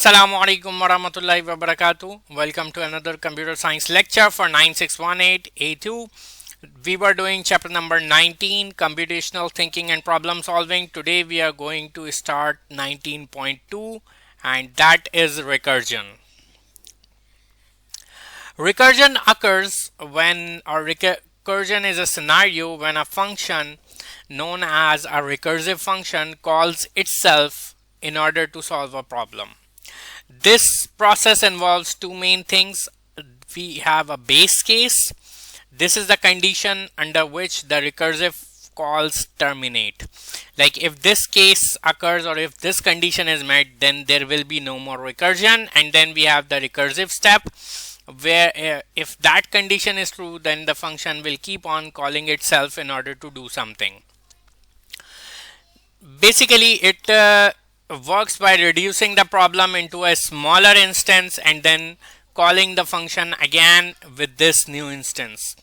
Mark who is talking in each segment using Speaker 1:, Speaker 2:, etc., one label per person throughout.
Speaker 1: Assalamu alaikum warahmatullahi wabarakatuh. Welcome to another computer science lecture for 9618A2. We were doing chapter number 19, computational thinking and problem solving. Today we are going to start 19.2, and that is recursion. Recursion occurs when, or recursion is a scenario when a function known as a recursive function calls itself in order to solve a problem. This process involves two main things. We have a base case. This is the condition under which the recursive calls terminate. Like if this case occurs or if this condition is met, then there will be no more recursion. And then we have the recursive step where if that condition is true, then the function will keep on calling itself in order to do something. Basically, it works by reducing the problem into a smaller instance and then calling the function again with this new instance.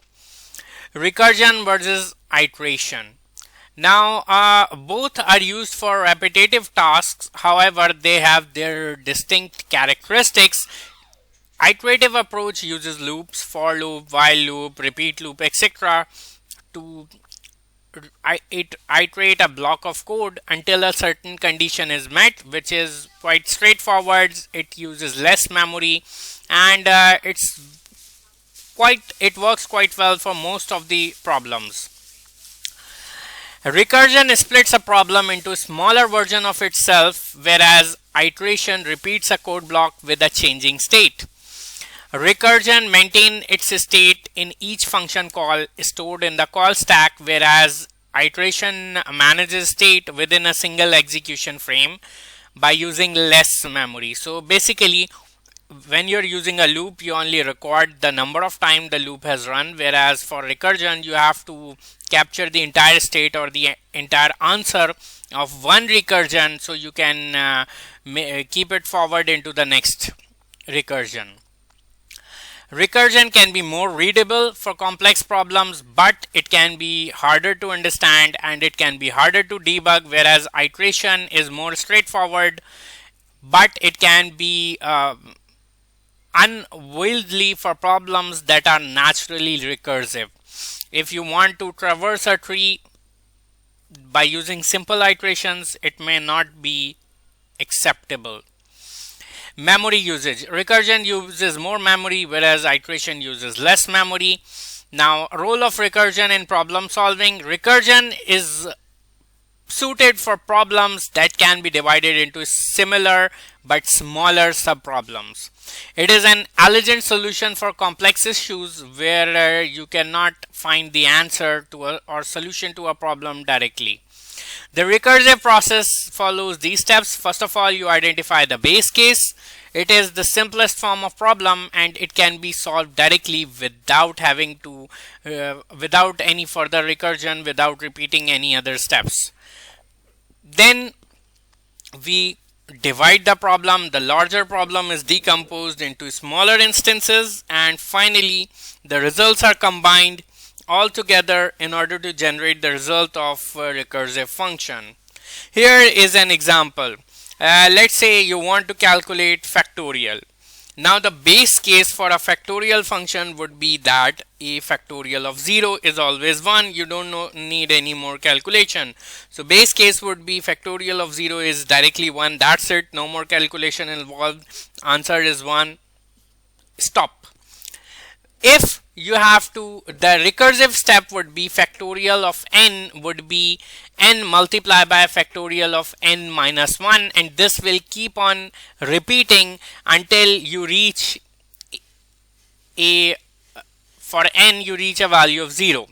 Speaker 1: Recursion versus iteration. Now, both are used for repetitive tasks. However, they have their distinct characteristics. Iterative approach uses loops, for loop, while loop, repeat loop, etc. to iterate a block of code until a certain condition is met, which is quite straightforward. It uses less memory, and it works quite well for most of the problems. Recursion splits a problem into a smaller version of itself, whereas iteration repeats a code block with a changing state. Recursion maintains its state in each function call stored in the call stack, whereas iteration manages state within a single execution frame by using less memory. So basically, when you're using a loop, you only record the number of times the loop has run, whereas for recursion, you have to capture the entire state or the entire answer of one recursion so you can keep it forward into the next recursion. Recursion can be more readable for complex problems, but it can be harder to understand and it can be harder to debug, whereas iteration is more straightforward, but it can be unwieldy for problems that are naturally recursive. If you want to traverse a tree by using simple iterations, it may not be acceptable. Memory usage. Recursion uses more memory, whereas iteration uses less memory. Now, role of recursion in problem solving. Recursion is suited for problems that can be divided into similar but smaller subproblems. It is an elegant solution for complex issues where you cannot find the answer to or solution to a problem directly. The recursive process follows these steps. First of all, you identify the base case. It is the simplest form of problem and it can be solved directly without having to, without any further recursion, without repeating any other steps. Then we divide the problem. The larger problem is decomposed into smaller instances, and finally the results are combined all together in order to generate the result of a recursive function. Here is an example. Let's say you want to calculate factorial. Now the base case for a factorial function would be that a factorial of 0 is always 1. You don't need any more calculation. So base case would be factorial of 0 is directly 1. That's it. No more calculation involved. Answer is 1. Stop. If you have to, the recursive step would be factorial of n would be n multiplied by factorial of n minus 1, and this will keep on repeating until you reach for n you reach a value of 0.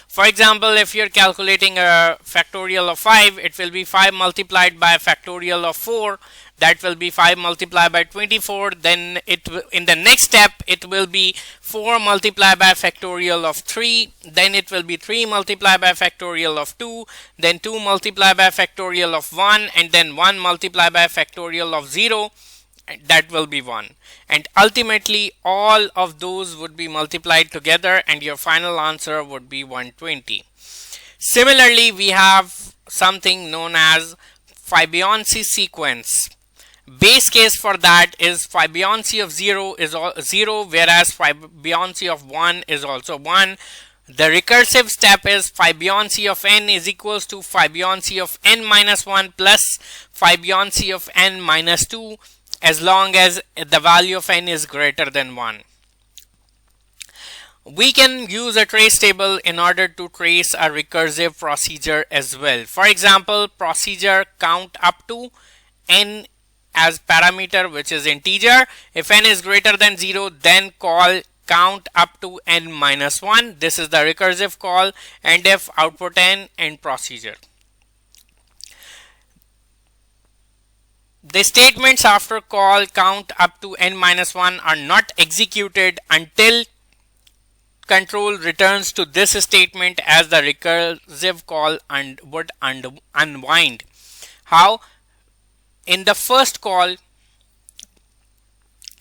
Speaker 1: For example, if you're calculating a factorial of 5, it will be 5 multiplied by a factorial of 4. That will be 5 multiplied by 24. Then in the next step, it will be 4 multiplied by a factorial of 3. Then it will be 3 multiplied by a factorial of 2. Then 2 multiplied by a factorial of 1. And then 1 multiplied by a factorial of 0. That will be 1, and ultimately all of those would be multiplied together and your final answer would be 120. Similarly, we have something known as Fibonacci sequence. Base case for that is Fibonacci of 0 is 0, whereas Fibonacci of 1 is also 1. The recursive step is Fibonacci of n is equals to Fibonacci of n minus 1 plus Fibonacci of n minus 2, as long as the value of n is greater than 1. We can use a trace table in order to trace a recursive procedure as well. For example, procedure count up to n as parameter, which is integer. If n is greater than 0, then call count up to n minus 1. This is the recursive call, and if output n and procedure. The statements after call count up to n minus 1 are not executed until control returns to this statement, as the recursive call would unwind. How? In the first call,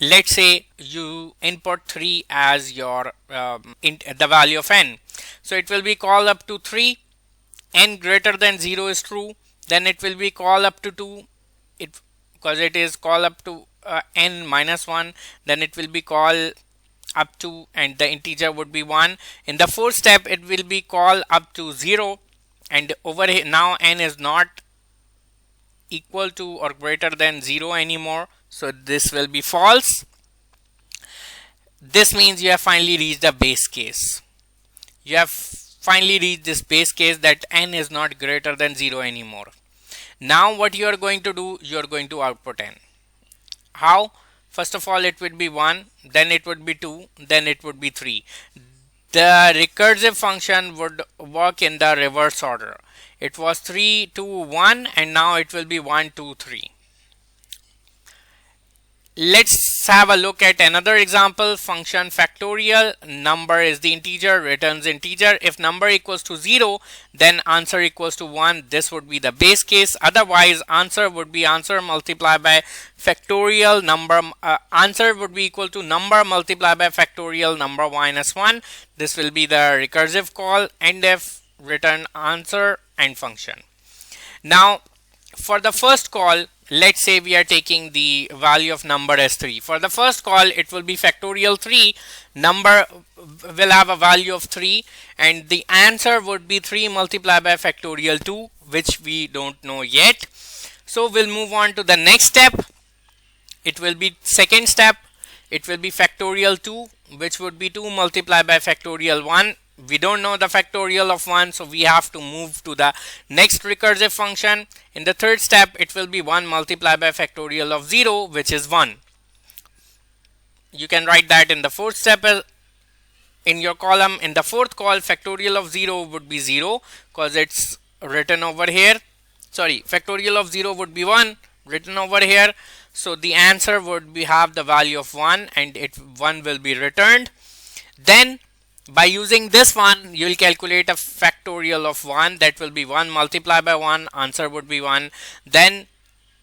Speaker 1: let's say you input 3 as your the value of n. So it will be call up to 3, n greater than 0 is true, then it will be call up to 2, because it is call up to n minus 1, then it will be call up to, and the integer would be 1. In the fourth step, it will be call up to 0, and over here now n is not equal to or greater than 0 anymore, so this will be false. This means you have finally reached the base case. You have finally reached this base case that n is not greater than 0 anymore. Now what you are going to do, you are going to output n. How? First of all, it would be 1, then it would be 2, then it would be 3. The recursive function would work in the reverse order. It was 3, 2, 1, and now it will be 1, 2, 3. Let's have a look at another example. Function factorial. Number is the integer, returns integer. If number equals to 0, then answer equals to 1. This would be the base case. Otherwise, answer would be answer multiplied by factorial number. Answer would be equal to number multiplied by factorial number minus 1. This will be the recursive call, and if return answer and function. Now, for the first call, let's say we are taking the value of number as 3. For the first call, it will be factorial 3. Number will have a value of 3, and the answer would be 3 multiplied by factorial 2, which we don't know yet. So we'll move on to the next step. It will be second step. It will be factorial 2, which would be 2 multiplied by factorial 1. We don't know the factorial of 1, so we have to move to the next recursive function. In the third step, it will be 1 multiplied by factorial of 0, which is 1. You can write that in the fourth step in your column. In the fourth call, factorial of 0 would be 0, because it's written over here. Sorry, factorial of 0 would be 1, written over here. So the answer would be have the value of 1, and 1 will be returned. Then by using this one, you will calculate a factorial of 1. That will be 1 multiplied by 1. Answer would be 1. Then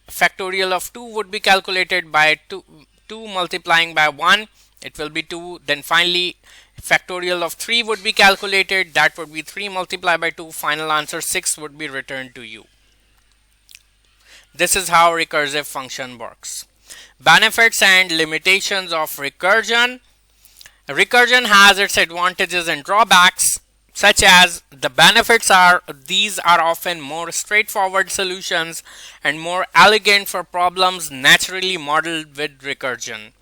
Speaker 1: factorial of 2 would be calculated by 2 multiplying by 1. It will be 2. Then finally, factorial of 3 would be calculated. That would be 3 multiplied by 2. Final answer 6 would be returned to you. This is how recursive function works. Benefits and limitations of recursion. Recursion has its advantages and drawbacks, such as the benefits are these are often more straightforward solutions and more elegant for problems naturally modeled with recursion,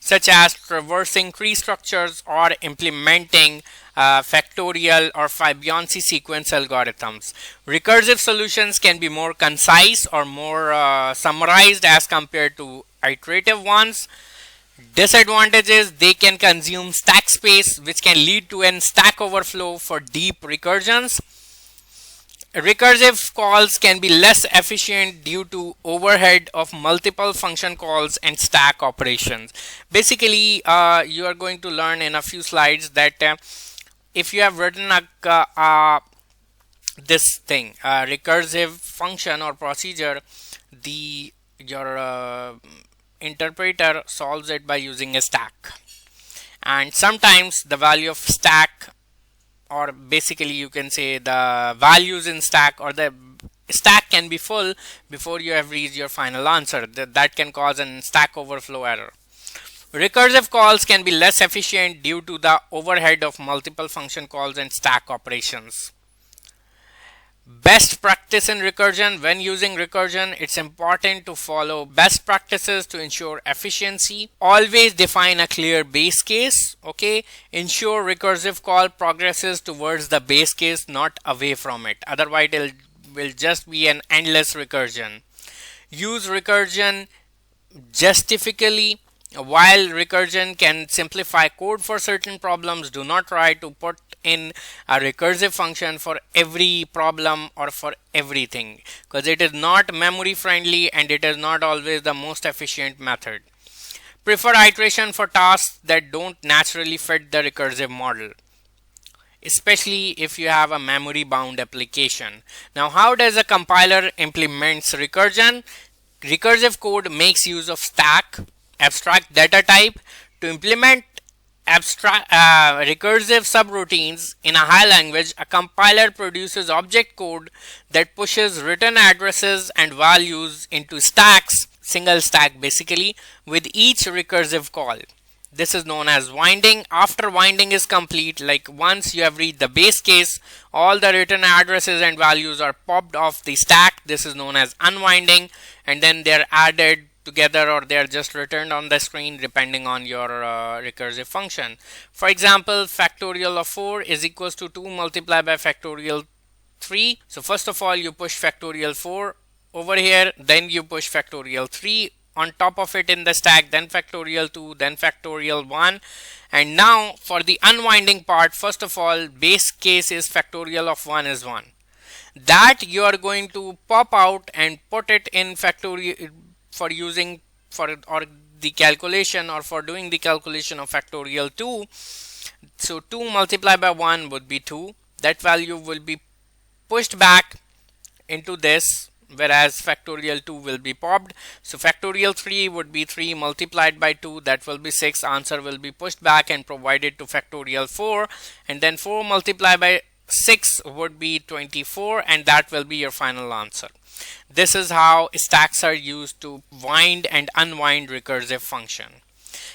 Speaker 1: such as traversing tree structures or implementing factorial or Fibonacci sequence algorithms. Recursive solutions can be more concise or more summarized as compared to iterative ones. Disadvantages: they can consume stack space, which can lead to an stack overflow for deep recursions. Recursive calls can be less efficient due to overhead of multiple function calls and stack operations. Basically, you are going to learn in a few slides that if you have written this thing, recursive function or procedure, your interpreter solves it by using a stack, and sometimes the value of stack, or basically you can say the values in stack or the stack can be full before you have reached your final answer. That can cause an stack overflow error. Recursive calls can be less efficient due to the overhead of multiple function calls and stack operations. Best practice in recursion: when using recursion, it's important to follow best practices to ensure efficiency. Always define a clear base case. Okay, ensure recursive call progresses towards the base case, not away from it. Otherwise, it will just be an endless recursion. Use recursion justifically. While recursion can simplify code for certain problems, do not try to put in a recursive function for every problem or for everything, because it is not memory friendly and it is not always the most efficient method. Prefer iteration for tasks that don't naturally fit the recursive model, especially if you have a memory bound application. Now, how does a compiler implements recursion? Recursive code makes use of stack abstract data type to implement recursive subroutines in a high language. A compiler produces object code that pushes return addresses and values into stacks, single stack basically, with each recursive call. This is known as winding. After winding is complete, like once you have reached the base case, all the return addresses and values are popped off the stack. This is known as unwinding, and then they're added together or they are just returned on the screen depending on your recursive function. For example, factorial of 4 is equals to 2 multiplied by factorial 3. So first of all, you push factorial 4 over here, then you push factorial 3 on top of it in the stack, then factorial 2, then factorial 1. And now for the unwinding part, first of all, base case is factorial of 1 is 1. That you are going to pop out and put it in factorial for using for or the calculation or for doing the calculation of factorial 2. So 2 multiplied by 1 would be 2. That value will be pushed back into this, whereas factorial 2 will be popped. So factorial 3 would be 3 multiplied by 2, that will be 6. Answer will be pushed back and provided to factorial 4, and then 4 multiplied by 6 would be 24, and that will be your final answer. This is how stacks are used to wind and unwind recursive function.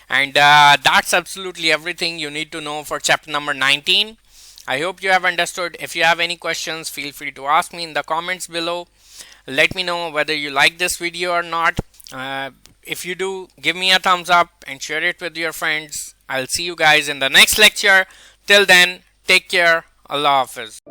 Speaker 1: And that's absolutely everything you need to know for chapter number 19. I hope you have understood. If you have any questions, feel free to ask me in the comments below. Let me know whether you like this video or not. If you do, give me a thumbs up and share it with your friends. I'll see you guys in the next lecture. Till then, take care. Allah Hafiz.